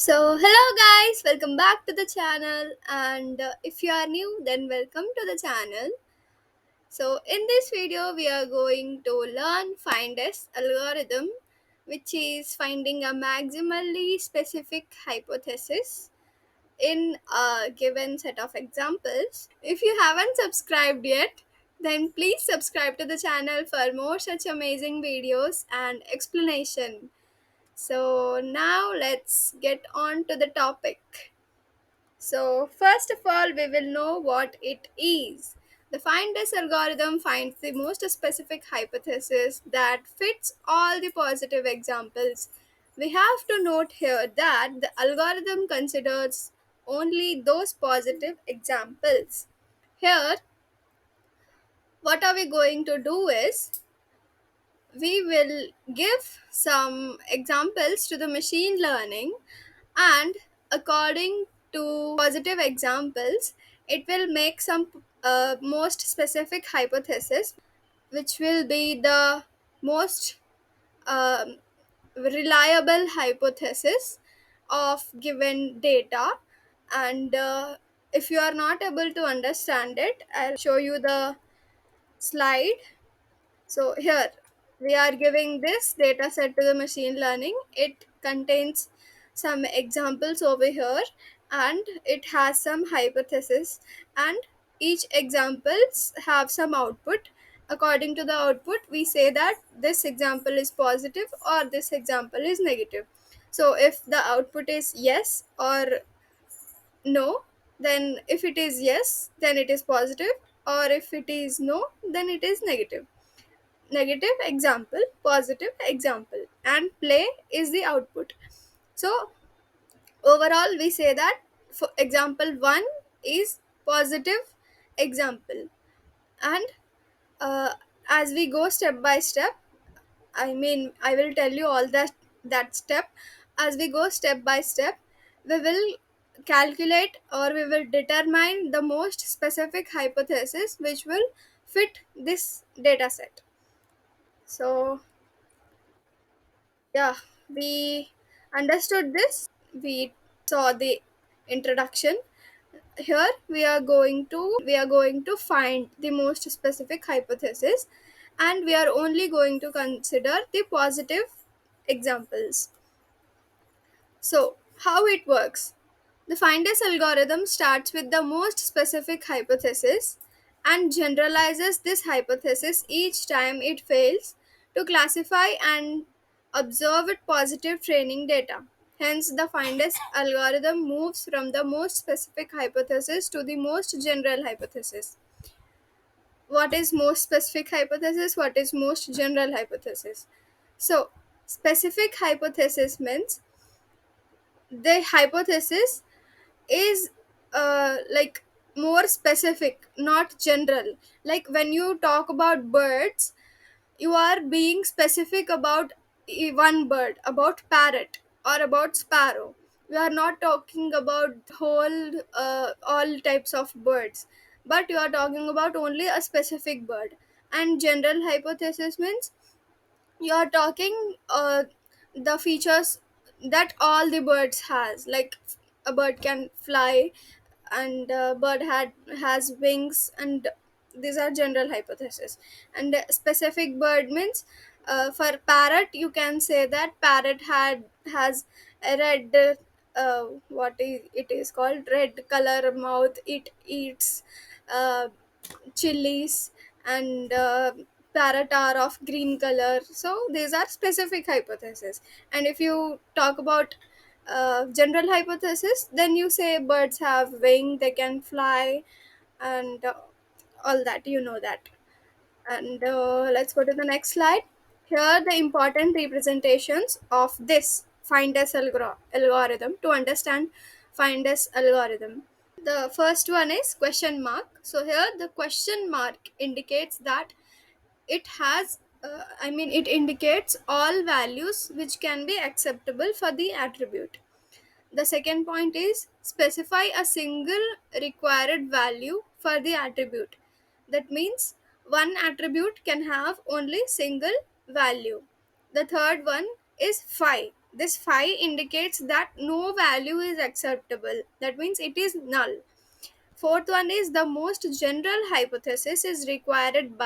Hello guys, welcome back to the channel. And if you are new, then welcome to the channel. In this video, we are going to learn Findes algorithm, which is finding a maximally specific hypothesis in a given set of examples. If you haven't subscribed yet, then please subscribe to the channel for more such amazing videos and explanation. Now let's get on to the topic. First of all, we will know what it is. The FindS algorithm finds the most specific hypothesis that fits all the positive examples. We have to note here that the algorithm considers only those positive examples. Here, what are we going to do is we will give some examples to the machine learning, and according to positive examples it will make some most specific hypothesis, which will be the most um, reliable hypothesis of given data. And if you are not able to understand it, I'll show you the slide. So here we are giving this data set to the machine learning. It contains some examples over here, and it has some hypothesis, and each examples have some output. According to the output, we say that this example is positive or this example is negative. So if the output is yes or no, then if it is yes, then it is positive, or if it is no, then it is negative. Negative example, positive example, and play is the output. So overall we say that for example 1 is positive example. And uh, as we go step by step, I will tell you all that step. As we go step by step, we will calculate, or we will determine the most specific hypothesis which will fit this data set. So yeah, we understood this. We saw the introduction. Here we are going to find the most specific hypothesis, and we are only going to consider the positive examples. So, how it works? The Findes algorithm starts with the most specific hypothesis and generalizes this hypothesis each time it fails to classify and observe it positive training data. Hence, the Findes algorithm moves from the most specific hypothesis to the most general hypothesis. What is most specific hypothesis? What is most general hypothesis? So, specific hypothesis means the hypothesis is like more specific, not general. Like when you talk about birds, you are being specific about one bird, about parrot or about sparrow. You are not talking about whole all types of birds, but you are talking about only a specific bird. And general hypothesis means you are talking the features that all the birds has, like a bird can fly, and a bird has wings, and these are general hypothesis. And a specific bird means, for parrot you can say that parrot has a red, it is called red color mouth. It eats uh, chilies, and parrot are of green color. So these are specific hypotheses. And if you talk about general hypothesis, then you say birds have wing, they can fly, and all that, you know that. And let's go to the next slide. Here the important representations of this algorithm to understand Findes algorithm. The first one is question mark. So here the question mark indicates that it has it indicates all values which can be acceptable for the attribute. The second point is specify a single required value for the attribute. That means one attribute can have only single value. The third one is phi. This phi indicates that no value is acceptable. That means it is null. Fourth one is the most general hypothesis is represented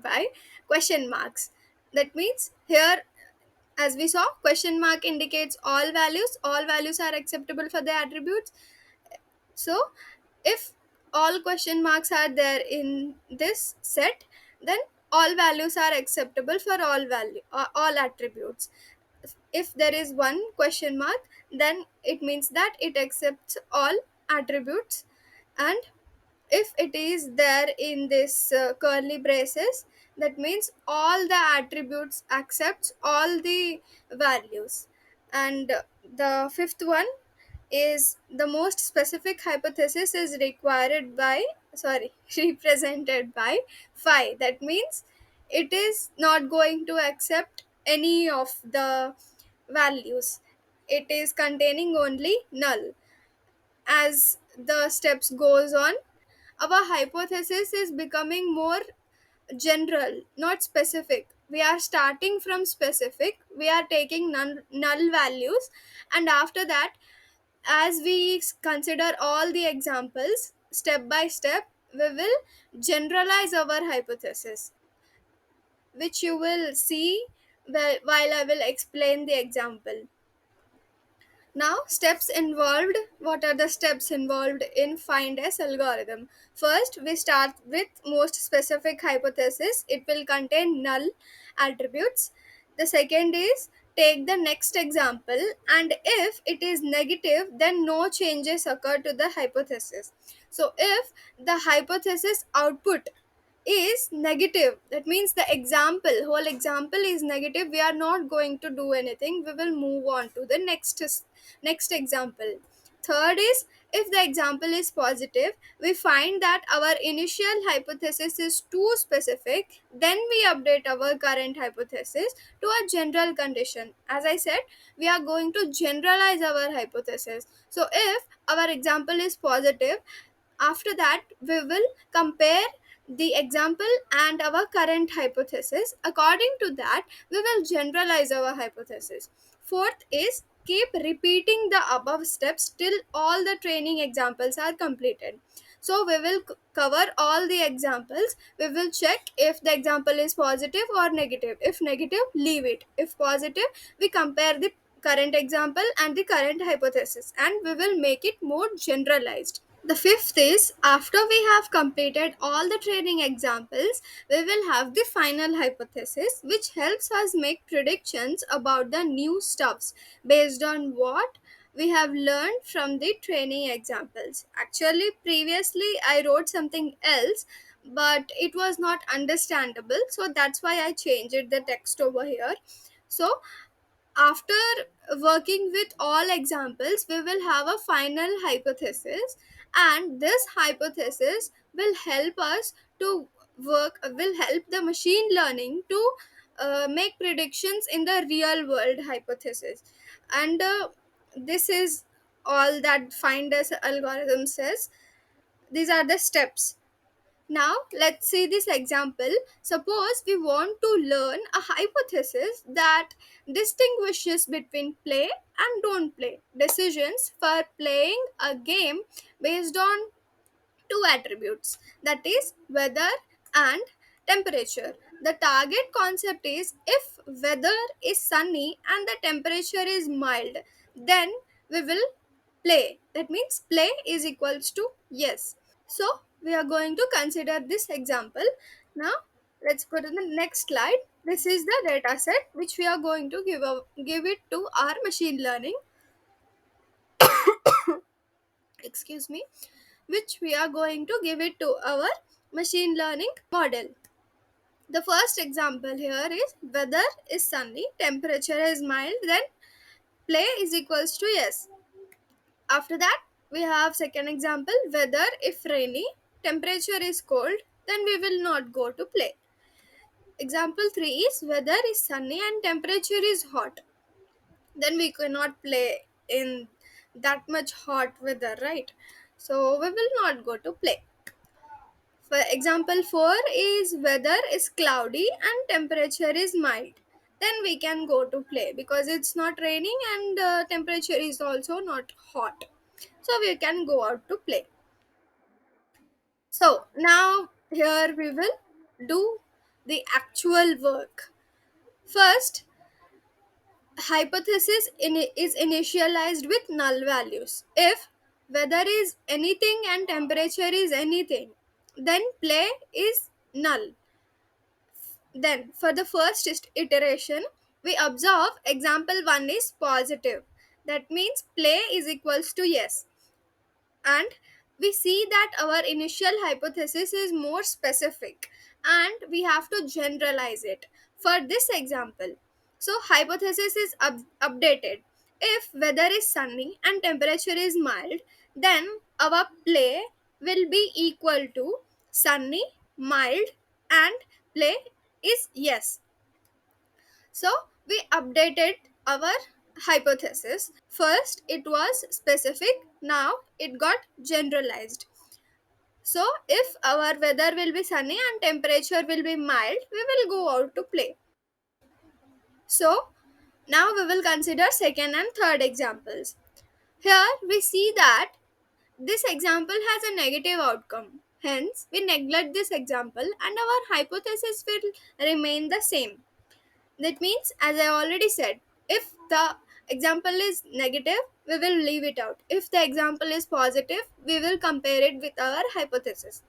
by question marks. That means here, as we saw, question mark indicates all values are acceptable for the attributes. So if all question marks are there in this set, then all values are acceptable for all attributes. If there is one question mark, then it means that it accepts all attributes. And if it is there in this curly braces, that means all the attributes accepts all the values. And the fifth one is the most specific hypothesis is required by sorry represented by phi. That means it is not going to accept any of the values. It is containing only null. As the steps goes on, our hypothesis is becoming more general, not specific. We are starting from specific, we are taking null values, and after that, as we consider all the examples step by step, we will generalize our hypothesis, which you will see while I will explain the example. Now, steps involved. What are the steps involved in find S algorithm? First, we start with most specific hypothesis. It will contain null attributes. The second is take the next example, and if it is negative, then no changes occur to the hypothesis. So, if the hypothesis output is negative, that means the whole example is negative, we are not going to do anything, we will move on to the next example. Third is, if the example is positive, we find that our initial hypothesis is too specific, then we update our current hypothesis to a general condition. As I said, we are going to generalize our hypothesis. So if our example is positive, after that, we will compare the example and our current hypothesis. According to that, we will generalize our hypothesis. Fourth is keep repeating the above steps till all the training examples are completed. So we will cover all the examples. We will check if the example is positive or negative. If negative, leave it. If positive, we compare the current example and the current hypothesis, and we will make it more generalized. The fifth is, after we have completed all the training examples, we will have the final hypothesis, which helps us make predictions about the new stuffs based on what we have learned from the training examples. Actually, previously I wrote something else, but it was not understandable, so that's why I changed the text over here. So after working with all examples, we will have a final hypothesis, and this hypothesis will help us to will help the machine learning to make predictions in the real world hypothesis. And this is all that find us algorithm says. These are the steps. Now, let's see this example. Suppose we want to learn a hypothesis that distinguishes between play and don't play decisions for playing a game based on two attributes, that is, weather and temperature. The target concept is, if weather is sunny and the temperature is mild, then we will play. That means play is equals to yes. So we are going to consider this example. Now let's go to the next slide. This is the data set which we are going to give it to our machine learning. Excuse me, which we are going to give it to our machine learning model. The first example here is weather is sunny, temperature is mild, then play is equals to yes. After that, we have second example, weather if rainy, temperature is cold, then we will not go to play. Example 3 is weather is sunny and temperature is hot, then we cannot play in that much hot weather, right? So we will not go to play. For example 4 is weather is cloudy and temperature is mild, then we can go to play because it's not raining and temperature is also not hot, so we can go out to play. So now here we will do the actual work. First, hypothesis is initialized with null values. If weather is anything and temperature is anything, then play is null. Then for the first iteration, we observe example 1 is positive. That means play is equals to yes, and we see that our initial hypothesis is more specific and we have to generalize it for this example. So hypothesis is updated. If weather is sunny and temperature is mild, then our play will be equal to sunny, mild, and play is yes. So we updated our hypothesis. First it was specific, now it got generalized. So if our weather will be sunny and temperature will be mild, we will go out to play. So now we will consider second and third examples. Here we see that this example has a negative outcome. Hence, we neglect this example and our hypothesis will remain the same. That means, as I already said, if the example is negative, we will leave it out. If the example is positive, we will compare it with our hypothesis.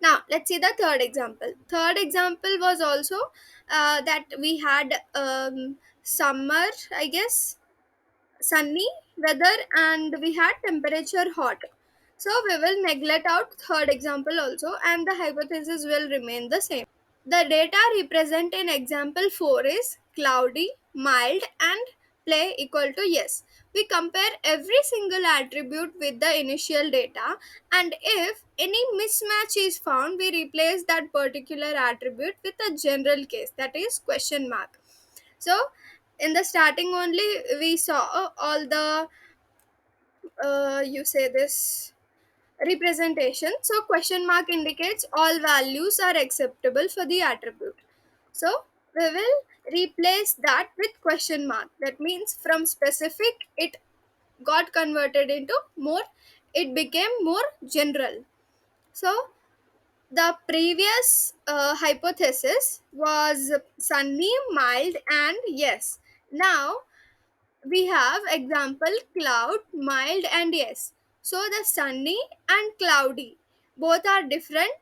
Now, let's see the third example. Third example was also that we had summer, I guess, sunny weather, and we had temperature hot. So, we will neglect out third example also, and the hypothesis will remain the same. The data represent in example 4 is cloudy, mild, and play equal to yes. We compare every single attribute with the initial data, and if any mismatch is found, we replace that particular attribute with a general case, that is question mark. So in the starting only we saw all the you say this representation. So question mark indicates all values are acceptable for the attribute. So we will replace that with question mark. That means from specific it got converted into more, it became more general. So the previous hypothesis was sunny, mild, and yes. Now we have example cloud, mild, and yes. So the sunny and cloudy both are different.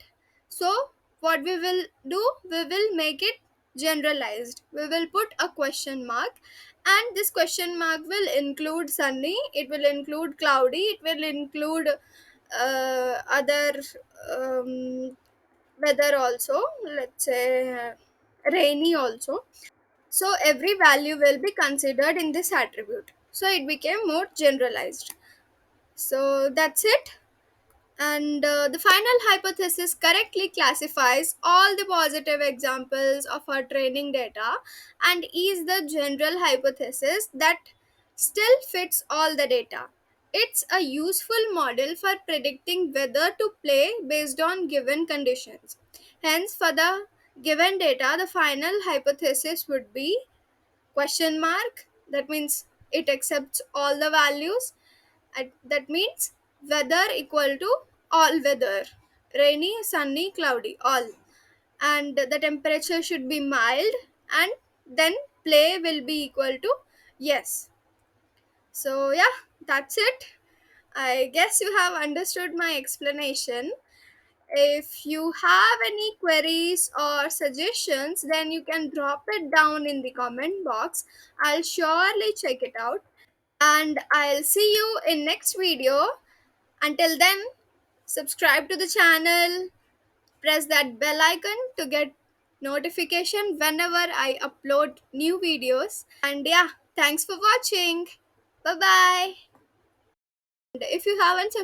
So what we will do, we will make it generalized. We will put a question mark, and this question mark will include sunny, it will include cloudy, it will include other um, weather also, let's say rainy also. So every value will be considered in this attribute. So it became more generalized. So that's it. And the final hypothesis correctly classifies all the positive examples of our training data and is the general hypothesis that still fits all the data. It's a useful model for predicting whether to play based on given conditions. Hence, for the given data, the final hypothesis would be question mark. That means it accepts all the values. That means weather equal to all weather, rainy, sunny, cloudy, all. And the temperature should be mild, and then play will be equal to yes. So yeah, that's it. I guess you have understood my explanation. If you have any queries or suggestions, then you can drop it down in the comment box. I'll surely check it out, and I'll see you in next video. Until then, subscribe to the channel, press that bell icon to get notification whenever I upload new videos. And yeah, thanks for watching. Bye bye. And if you haven't